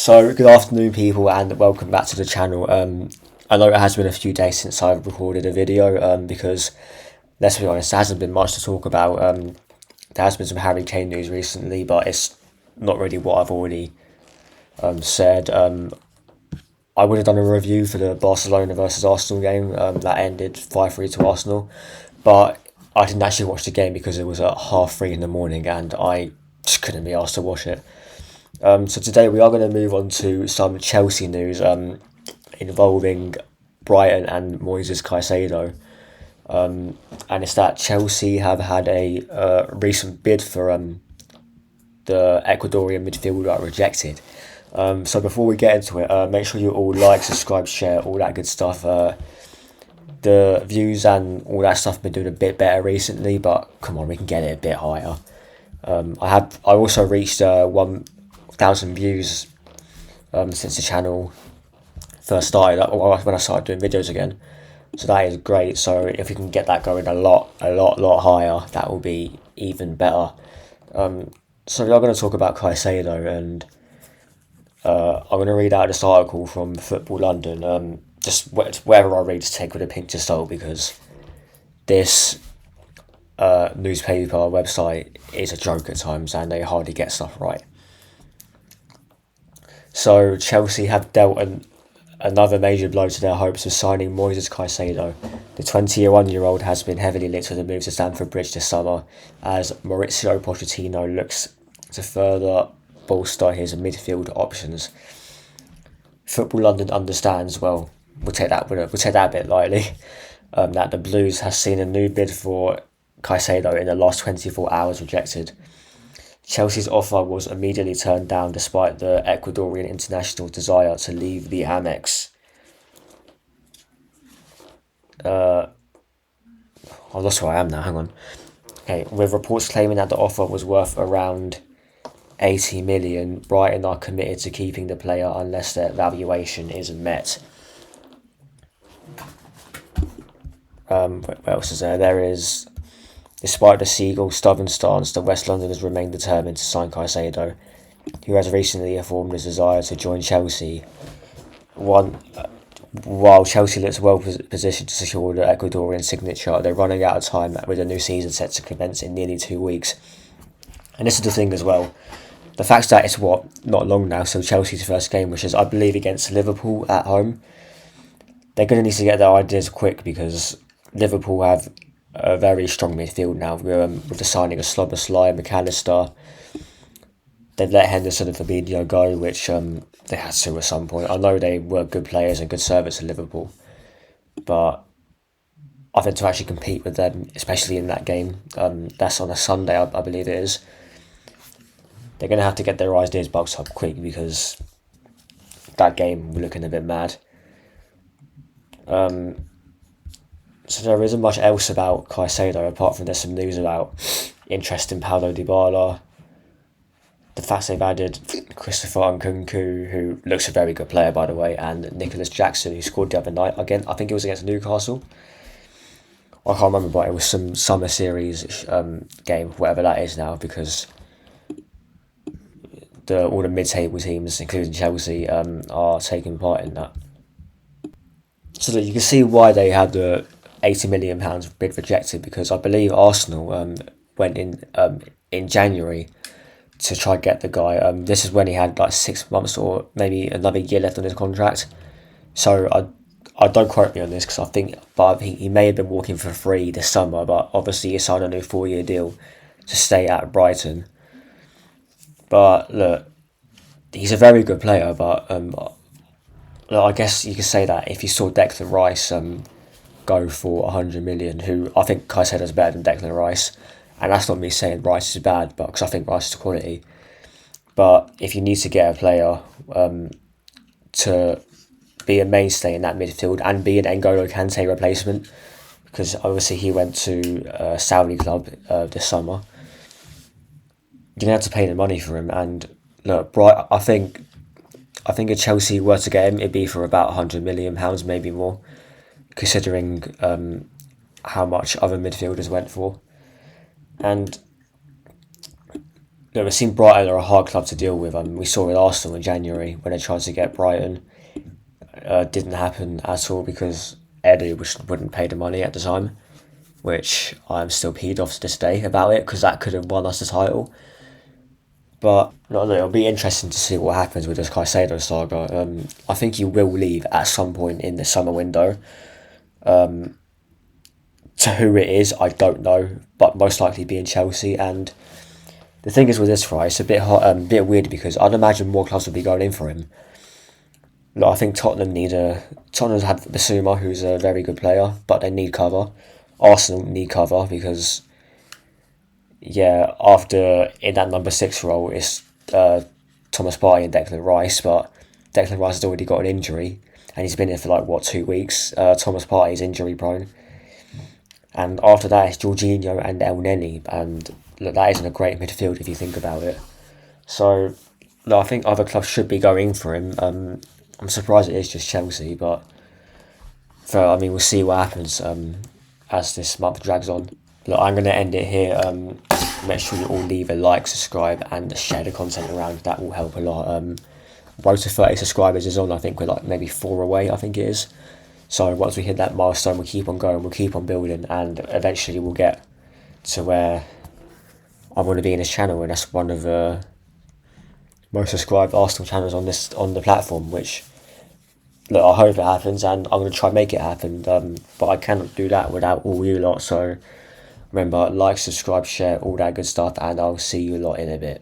So, good afternoon, people, and welcome back to the channel. I know it has been a few days since I've recorded a video, because, let's be honest, there hasn't been much to talk about. There has been some Harry Kane news recently, but it's not really what I've already said. I would have done a review for the Barcelona versus Arsenal game that ended 5-3 to Arsenal, but I didn't actually watch the game because it was at 3:30 in the morning and I just couldn't be asked to watch it. So today we are going to move on to some Chelsea news involving Brighton and Moises Caicedo. And it's that Chelsea have had a recent bid for the Ecuadorian midfielder rejected. So before we get into it, make sure you all like, subscribe, share, all that good stuff. The views and all that stuff have been doing a bit better recently, but come on, we can get it a bit higher. I also reached 1,000 views since the channel first started, when I started doing videos again. So that is great. So if we can get that going a lot higher, that will be even better. So we are going to talk about Caicedo, and I'm going to read out this article from Football London. Just whatever I read, just take with a pinch of salt, because this newspaper website is a joke at times and they hardly get stuff right. So Chelsea have dealt another major blow to their hopes of signing Moises Caicedo. The 21-year-old has been heavily linked with a move to Stamford Bridge this summer, as Mauricio Pochettino looks to further bolster his midfield options. Football London understands, well, we'll take that a bit lightly, that the Blues has seen a new bid for Caicedo in the last 24 hours rejected. Chelsea's offer was immediately turned down despite the Ecuadorian international's desire to leave the Amex. I lost where I am now, hang on. Okay, with reports claiming that the offer was worth around 80 million, Brighton are committed to keeping the player unless their valuation isn't met. What else is there? There is... Despite the Seagulls' stubborn stance, the West Londoners remain determined to sign Caicedo, who has recently informed his desire to join Chelsea. While Chelsea looks well positioned to secure the Ecuadorian signature, they're running out of time with a new season set to commence in nearly 2 weeks. And this is the thing as well. The fact that it's not long now, so Chelsea's first game, which is, I believe, against Liverpool at home, they're going to need to get their ideas quick, because Liverpool have a very strong midfield now with the signing of Szoboszlai, McAllister. They've let Henderson and Fabinho go, which they had to at some point. I know they were good players and good service at Liverpool, but I think to actually compete with them, especially in that game, that's on a Sunday, I believe it is, they're going to have to get their ideas boxed up quick, because that game we're looking a bit mad. So there isn't much else about Caicedo, apart from there's some news about interest in Paulo Dybala. The fact they've added Christopher Nkunku, who looks a very good player, by the way, and Nicholas Jackson, who scored the other night. Again, I think it was against Newcastle. I can't remember, but it was some summer series game, whatever that is now, because all the mid-table teams, including Chelsea, are taking part in that. So that you can see why they had the £80 million bid rejected, because I believe Arsenal went in January to try and get the guy. This is when he had like 6 months or maybe another year left on his contract. So I don't quote me on this, because I think he may have been walking for free this summer, but obviously he signed a new 4-year deal to stay at Brighton. But look, he's a very good player, but I guess you could say that if you saw Declan Rice go for 100 million, who I think Caicedo's better than Declan Rice, and that's not me saying Rice is bad, but because I think Rice is quality. But if you need to get a player to be a mainstay in that midfield and be an N'Golo Kante replacement, because obviously he went to Saudi club this summer, you're gonna have to pay the money for him. And look, I think if Chelsea were to get him, it'd be for about £100 million, maybe more, considering how much other midfielders went for. And Look, it seemed Brighton are a hard club to deal with. We saw with Arsenal in January when they tried to get Brighton. Didn't happen at all because Eddie wouldn't pay the money at the time, which I'm still peed off to this day about it because that could have won us the title. But no, it'll be interesting to see what happens with this Caicedo saga. I think he will leave at some point in the summer window. To who it is, I don't know, but most likely be in Chelsea. And the thing is with this, right, it's a bit hot, bit weird because I'd imagine more clubs would be going in for him. Look, I think Tottenham's had Basuma, who's a very good player, but they need cover. Arsenal need cover because yeah, after in that number six role, it's Thomas Partey and Declan Rice, but Declan Rice has already got an injury, and he's been here for like what 2 weeks. Thomas Partey's injury prone, and after that it's Jorginho and El Neni, and look, that isn't a great midfield if you think about it. So, look, I think other clubs should be going for him. I'm surprised it is just Chelsea, but we'll see what happens as this month drags on. Look, I'm going to end it here. Make sure you all leave a like, subscribe, and share the content around. That will help a lot. Road to 30 subscribers is on. I think we're like maybe 4 away. I think it is. So once we hit that milestone, we'll keep on going. We'll keep on building, and eventually we'll get to where I want to be in this channel, and that's one of the most subscribed Arsenal channels on the platform. Which, look, I hope it happens, and I'm going to try and make it happen. But I cannot do that without all you lot. So remember, like, subscribe, share, all that good stuff, and I'll see you lot in a bit.